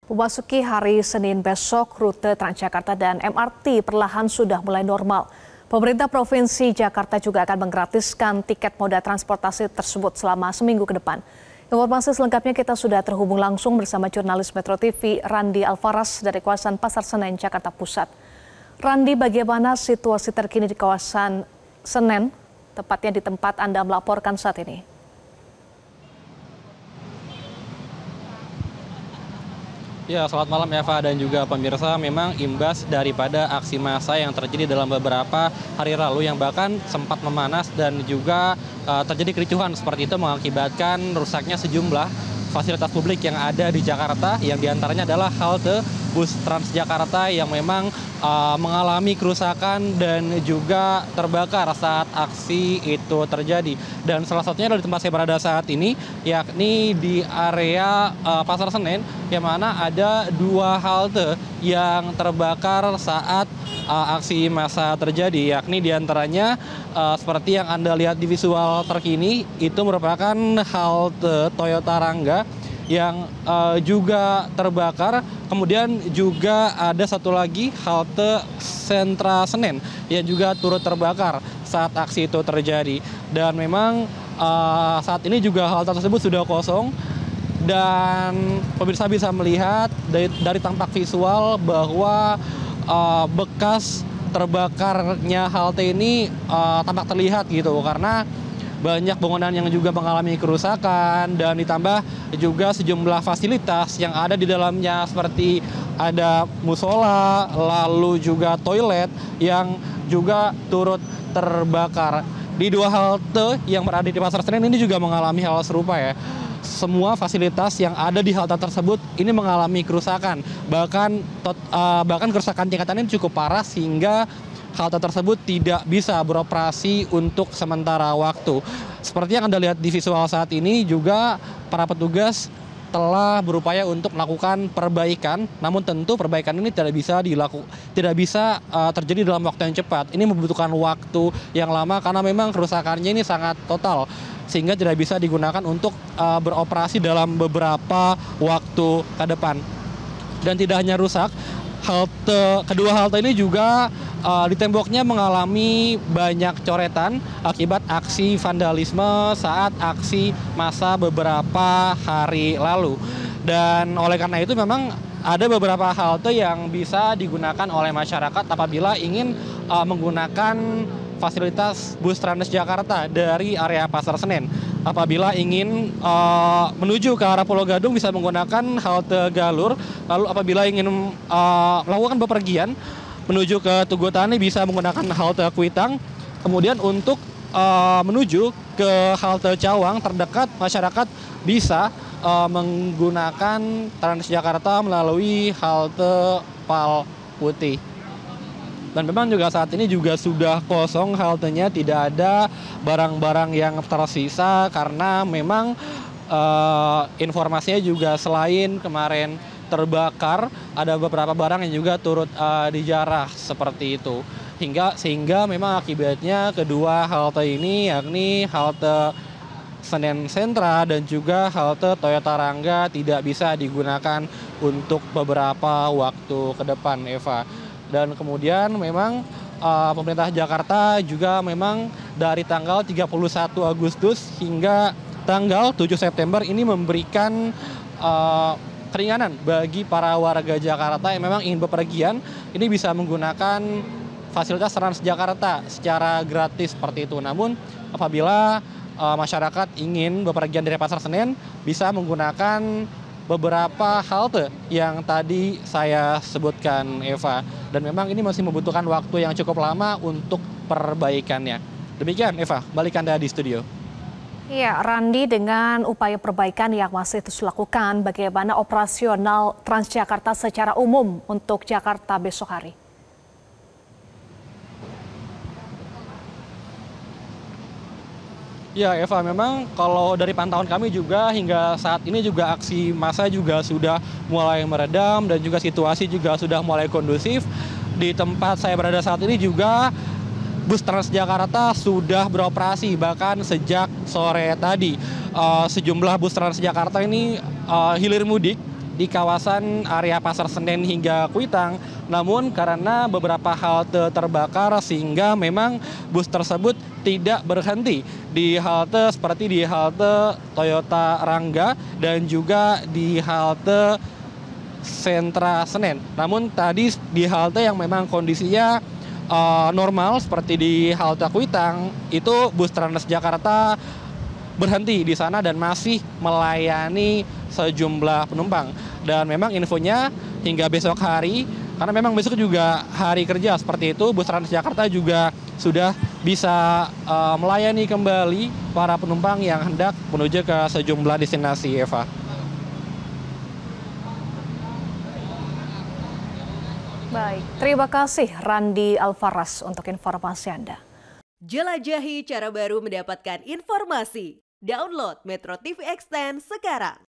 Memasuki hari Senin besok, rute Transjakarta dan MRT perlahan sudah mulai normal. Pemerintah Provinsi Jakarta juga akan menggratiskan tiket moda transportasi tersebut selama seminggu ke depan. Informasi selengkapnya kita sudah terhubung langsung bersama jurnalis Metro TV Randi Alvaras dari kawasan Pasar Senen, Jakarta Pusat. Randi, bagaimana situasi terkini di kawasan Senen, tepatnya di tempat Anda melaporkan saat ini? Ya, selamat malam Eva dan juga pemirsa. Memang imbas daripada aksi massa yang terjadi dalam beberapa hari lalu yang bahkan sempat memanas dan juga terjadi kericuhan seperti itu mengakibatkan rusaknya sejumlah fasilitas publik yang ada di Jakarta, yang diantaranya adalah halte bus Transjakarta yang memang mengalami kerusakan dan juga terbakar saat aksi itu terjadi. Dan salah satunya adalah di tempat saya berada saat ini, yakni di area Pasar Senen, yang mana ada dua halte yang terbakar saat aksi massa terjadi, yakni diantaranya seperti yang Anda lihat di visual terkini, itu merupakan halte Toyota Rangga yang juga terbakar. Kemudian juga ada satu lagi halte Sentra Senen yang juga turut terbakar saat aksi itu terjadi. Dan memang saat ini juga halte tersebut sudah kosong. Dan pemirsa bisa melihat dari tampak visual bahwa bekas terbakarnya halte ini tampak terlihat gitu, karena banyak bangunan yang juga mengalami kerusakan dan ditambah juga sejumlah fasilitas yang ada di dalamnya seperti ada musola, lalu juga toilet yang juga turut terbakar. Di dua halte yang berada di Pasar Senen ini juga mengalami hal serupa ya. Semua fasilitas yang ada di halte tersebut ini mengalami kerusakan. Bahkan kerusakan tingkatannya cukup parah sehingga halte tersebut tidak bisa beroperasi untuk sementara waktu. Seperti yang Anda lihat di visual saat ini, juga para petugas telah berupaya untuk melakukan perbaikan, namun tentu perbaikan ini tidak bisa terjadi dalam waktu yang cepat. Ini membutuhkan waktu yang lama karena memang kerusakannya ini sangat total, sehingga tidak bisa digunakan untuk beroperasi dalam beberapa waktu ke depan. Dan tidak hanya rusak, kedua halte ini juga di temboknya mengalami banyak coretan akibat aksi vandalisme saat aksi massa beberapa hari lalu. Dan oleh karena itu memang ada beberapa halte yang bisa digunakan oleh masyarakat apabila ingin menggunakan fasilitas bus Transjakarta dari area Pasar Senen. Apabila ingin menuju ke arah Pulau Gadung bisa menggunakan halte Galur. Lalu apabila ingin melakukan bepergian menuju ke Tugu Tani bisa menggunakan halte Kuitang. Kemudian untuk menuju ke halte Cawang terdekat, masyarakat bisa menggunakan Transjakarta melalui halte Pal Putih. Dan memang juga saat ini juga sudah kosong haltenya, tidak ada barang-barang yang tersisa karena memang informasinya juga selain kemarin terbakar, ada beberapa barang yang juga turut dijarah seperti itu. Sehingga memang akibatnya kedua halte ini, yakni halte Senen Sentra dan juga halte Toyota Rangga tidak bisa digunakan untuk beberapa waktu ke depan, Eva. Dan kemudian memang pemerintah Jakarta juga memang dari tanggal 31 Agustus hingga tanggal 7 September ini memberikan keringanan bagi para warga Jakarta yang memang ingin bepergian, ini bisa menggunakan fasilitas Transjakarta secara gratis seperti itu. Namun apabila masyarakat ingin bepergian dari Pasar Senen bisa menggunakan beberapa halte yang tadi saya sebutkan, Eva. Dan memang ini masih membutuhkan waktu yang cukup lama untuk perbaikannya. Demikian, Eva, balik Anda di studio. Ya, Randi, dengan upaya perbaikan yang masih terus dilakukan, bagaimana operasional Transjakarta secara umum untuk Jakarta besok hari? Ya Eva, memang kalau dari pantauan kami juga hingga saat ini juga aksi massa juga sudah mulai meredam dan juga situasi juga sudah mulai kondusif. Di tempat saya berada saat ini juga bus Transjakarta sudah beroperasi bahkan sejak sore tadi. Sejumlah bus Transjakarta ini hilir mudik di kawasan area Pasar Senen hingga Kuitang. Namun karena beberapa halte terbakar sehingga memang bus tersebut tidak berhenti di halte seperti di halte Toyota Rangga dan juga di halte Sentra Senen. Namun tadi di halte yang memang kondisinya normal seperti di halte Kuitang, itu bus Transjakarta berhenti di sana dan masih melayani sejumlah penumpang. Dan memang infonya hingga besok hari, karena memang besok juga hari kerja seperti itu, bus Transjakarta juga sudah bisa melayani kembali para penumpang yang hendak menuju ke sejumlah destinasi, Eva. Baik, terima kasih Randi Alfaras untuk informasi Anda. Jelajahi cara baru mendapatkan informasi. Download Metro TV Extend sekarang.